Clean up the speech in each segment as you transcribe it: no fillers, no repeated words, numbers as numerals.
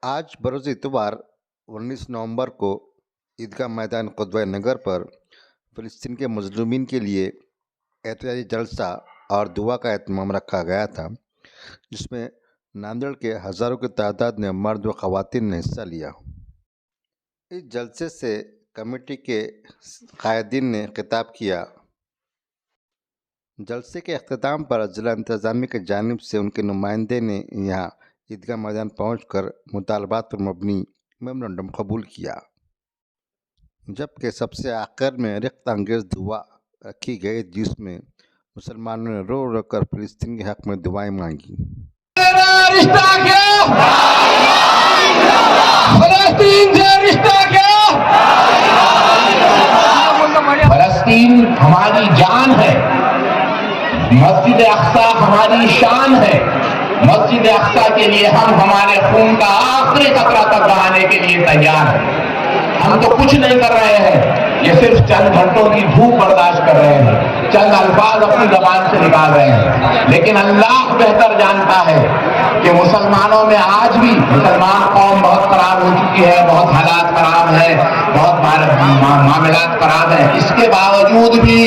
आज बरोज़ इतवार 19 नवंबर को ईदगाह मैदान क़ुद्वा नगर पर फ़लस्तीन के मज़लूमीन के लिए एहतजाजी जलसा और दुआ का एहतमाम रखा गया था, जिसमें नांदेड़ के हज़ारों की तादाद में मर्द व ख़वातीन ने हिस्सा लिया। इस जलसे से कमेटी के कायदीन ने खिताब किया। जलसे के अख्ताम पर ज़िला इंतज़ामिया की जानिब से उनके नुमाइंदे ने यहाँ ईदगाह मैदान पहुंचकर मुतालबात पर मबनी मेमोरेंडम कबूल किया, जबकि सबसे आखिर में रिक्त अंगेज़ दुआ रखी गई, जिसमें मुसलमानों ने रो रो कर फ़लस्तीन के हक़ में दुआएं मांगी। फ़लस्तीन हमारी जान है, मस्जिद अक़सा हमारी शान है। मस्जिद अक़सा के लिए हम हमारे खून का आखिरी कतरा तक बहाने के लिए तैयार हैं। हम तो कुछ नहीं कर रहे हैं, ये सिर्फ चंद घंटों की धूप बर्दाश्त कर रहे हैं, चंद अल्फाज अपनी ज़बान से निकाल रहे हैं। लेकिन अल्लाह बेहतर जानता है कि मुसलमानों में आज भी मुसलमान कौम बहुत खराब हो चुकी है, बहुत हालात खराब है, बहुत मामलात खराब है। इसके बावजूद भी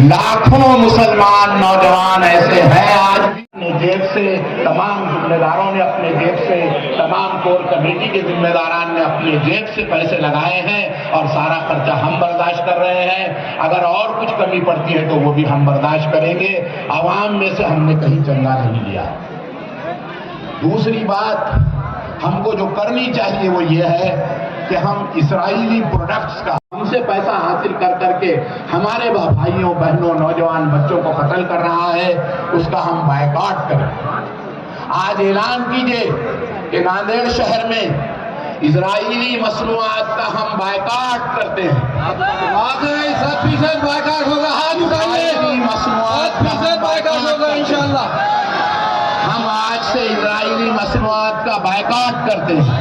लाखों मुसलमान नौजवान ऐसे हैं आज भी अपने जेब से, तमाम जिम्मेदारों ने अपने जेब से, तमाम कोर कमेटी के जिम्मेदारान ने अपने जेब से पैसे लगाए हैं और सारा खर्चा हम बर्दाश्त कर रहे हैं। अगर और कुछ कमी पड़ती है तो वो भी हम बर्दाश्त करेंगे। आवाम में से हमने कहीं चंदा नहीं लिया। दूसरी बात हमको जो करनी चाहिए वो ये है कि हम इस्राइली प्रोडक्ट्स का हमसे पैसा हासिल कर करके हमारे भाइयों बहनों नौजवान बच्चों को कत्ल कर रहा है, उसका हम बायकॉट करें। आज ऐलान कीजिए कि नांदेड़ शहर में इजरायली मसनूआत का हम बायकॉट करते हैं। 100% बायकॉट होगा, हाथ उठाइए। मसनूआत 100% बायकॉट होगा इंशाअल्लाह। हम आज से इजरायली मसनूआत का बायकॉट करते हैं,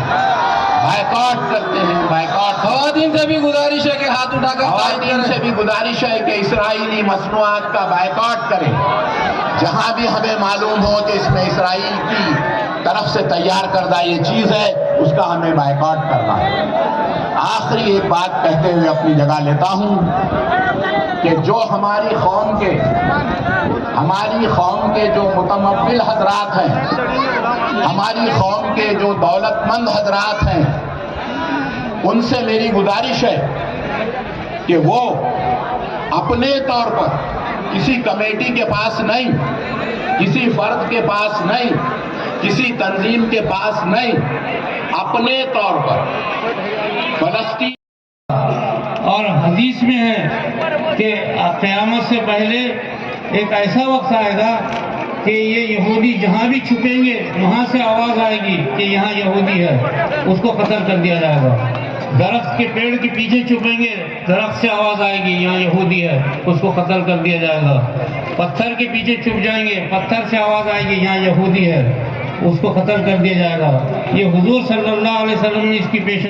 बायकॉट करते हैं, बायकॉट। खवातीन से भी गुजारिश है कि हाथ उठाकर खवातीन से भी गुजारिश है कि इस्राइली मसनूआत का बायकॉट करें। जहां भी हमें मालूम हो कि इसमें इसराइल की तरफ से तैयार करदा ये चीज़ है, उसका हमें बायकॉट करना है। आखिरी एक बात कहते हुए अपनी जगह लेता हूं कि जो हमारी कौम के जो मुतमव्विल हजरात हैं, हमारी कौम के जो दौलतमंद हजरात हैं, उनसे मेरी गुजारिश है कि वो अपने तौर पर किसी कमेटी के पास नहीं, किसी फर्द के पास नहीं, किसी तंजीम के पास नहीं, अपने तौर पर फ़लस्तीन। और हदीस में है कि क़यामत से पहले एक ऐसा वक्त आएगा कि ये यहूदी जहाँ भी छुपेंगे वहाँ से आवाज़ आएगी कि यहाँ यहूदी है, उसको कत्ल कर दिया जाएगा। दरख्त के पेड़ के पीछे छुपेंगे, दरख्त से आवाज़ आएगी यहाँ यहूदी है, उसको कत्ल कर दिया जाएगा। पत्थर के पीछे छुप जाएंगे, पत्थर से आवाज़ आएगी यहाँ यहूदी है, उसको कत्ल कर दिया जाएगा। ये हुजूर सल्लल्लाहु अलैहि वसल्लम ने इसकी पेश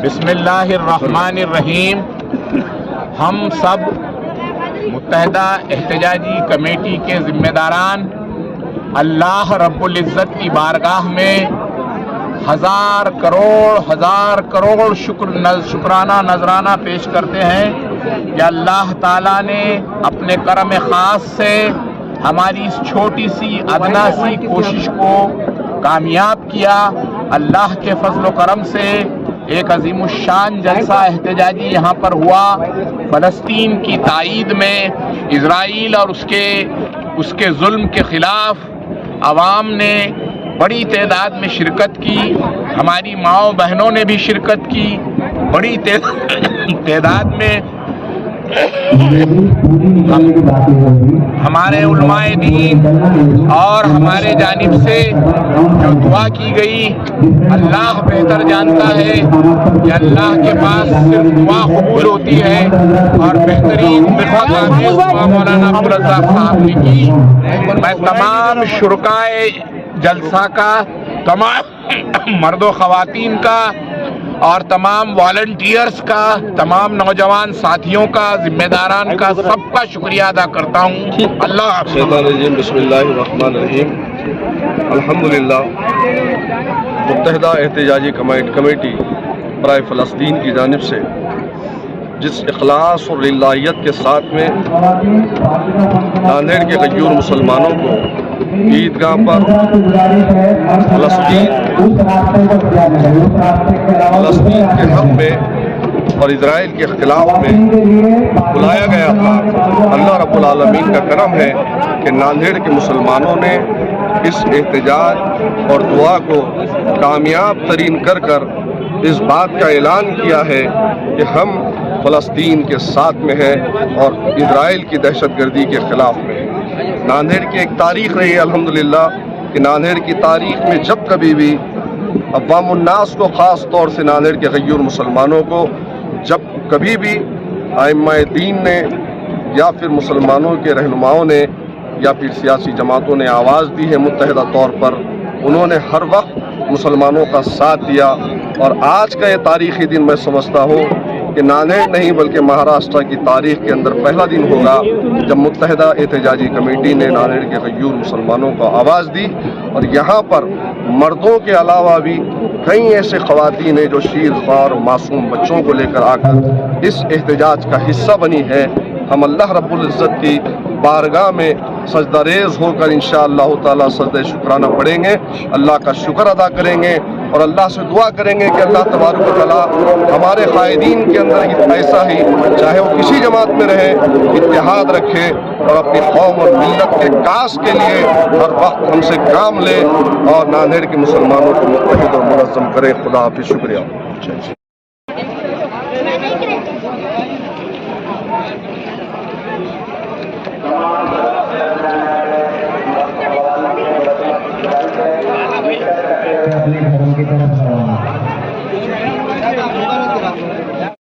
बिस्मिल्लाहिर्रहमानिर्रहीम। हम सब मुत्तहदा एहतजाजी कमेटी के ज़िम्मेदारान अल्लाह रब्बुल इज़्ज़त की बारगाह में हज़ार करोड़ शुक्राना नजराना पेश करते हैं कि अल्लाह ताला ने अपने करम ख़ास से हमारी इस छोटी सी अदना सी कोशिश को कामयाब किया। अल्लाह के फजल व करम से एक अजीमुश्शान जलसा एहतजाजी यहाँ पर हुआ। फ़लस्तीन की तायीद में इजराइल और उसके जुल्म के ख़िलाफ़ आवाम ने बड़ी तादाद में शिरकत की। हमारी माओ बहनों ने भी शिरकत की बड़ी तादाद में। हमारे उलमाए दीन और हमारे जानिब से जो दुआ की गई, अल्लाह बेहतर जानता है कि अल्लाह के पास सिर्फ दुआ कबूल होती है। और बेहतरीन दुआ मौलाना अब्दुल रज़्ज़ाक़ साहब ने की। मैं तमाम शुरकाए जलसा का तमाम मर्दो ख़वातीन का और तमाम वॉलंटियर्स का, तमाम नौजवान साथियों का, जिम्मेदारान का, सबका शुक्रिया अदा करता हूँ। अल्लाह बिस्मिल्लाहिर्रहमानिर्रहीम। अल्हम्दुलिल्लाह मुत्तहिदा एहतजाजी कमेटी बराए फ़लस्तीन की जानिब से जिस इखलास और लिल्लाहियत के साथ में नांदेड़ के गयूर मुसलमानों को ईदगाह पर फ़लस्तीन के हक़ में और इजराइल के ख़िलाफ़ में बुलाया गया था। अल्लाह रब्बुल आलमीन का करम है कि नांदेड़ के मुसलमानों ने इस एहतजाज और दुआ को कामयाब तरीन कर इस बात का ऐलान किया है कि हम फ़लस्तीन के साथ में हैं और इजराइल की दहशतगर्दी के ख़िलाफ़ में हैं। नांदेड़ की एक तारीख़ रही है अल्हम्दुलिल्लाह कि नांदेड़ की तारीख़ में जब कभी भी अवामुन्नास को ख़ास तौर से नांदेड़ के गयूर मुसलमानों को जब कभी भी आइम्माए दीन ने या फिर मुसलमानों के रहनुमाओं ने या फिर सियासी जमातों ने आवाज़ दी है मुत्तहिदा तौर पर, उन्होंने हर वक्त मुसलमानों का साथ दिया। और आज का ये तारीख़ी दिन मैं समझता हूँ कि नांदेड़ नहीं बल्कि महाराष्ट्र की तारीख़ के अंदर पहला दिन होगा जब मुत्तहिदा एहतजाजी कमेटी ने नांदेड़ के गयूर मुसलमानों को आवाज़ दी। और यहाँ पर मर्दों के अलावा भी कई ऐसे ख़वातीन हैं जो शीर ख्वार मासूम बच्चों को लेकर आकर इस एहतजाज का हिस्सा बनी है। हम अल्लाह रब्बुल इज़्ज़त की बारगाह में सजदारेज़ होकर इंशाअल्लाह ताला सजदे शुक्राना पढ़ेंगे, अल्लाह का शुक्र अदा करेंगे और अल्लाह से दुआ करेंगे कि अल्लाह तबारक व तआला हमारे कायदीन के अंदर ऐसा ही, चाहे वो किसी जमात में रहे, इत्तेहाद रखे और अपनी कौम और मिल्लत के कास के लिए हर वक्त हमसे काम ले और नांदेड़ के मुसलमानों को मुत्तहिद और मुनज़्ज़म करे। खुदा हाफिज़। शुक्रिया।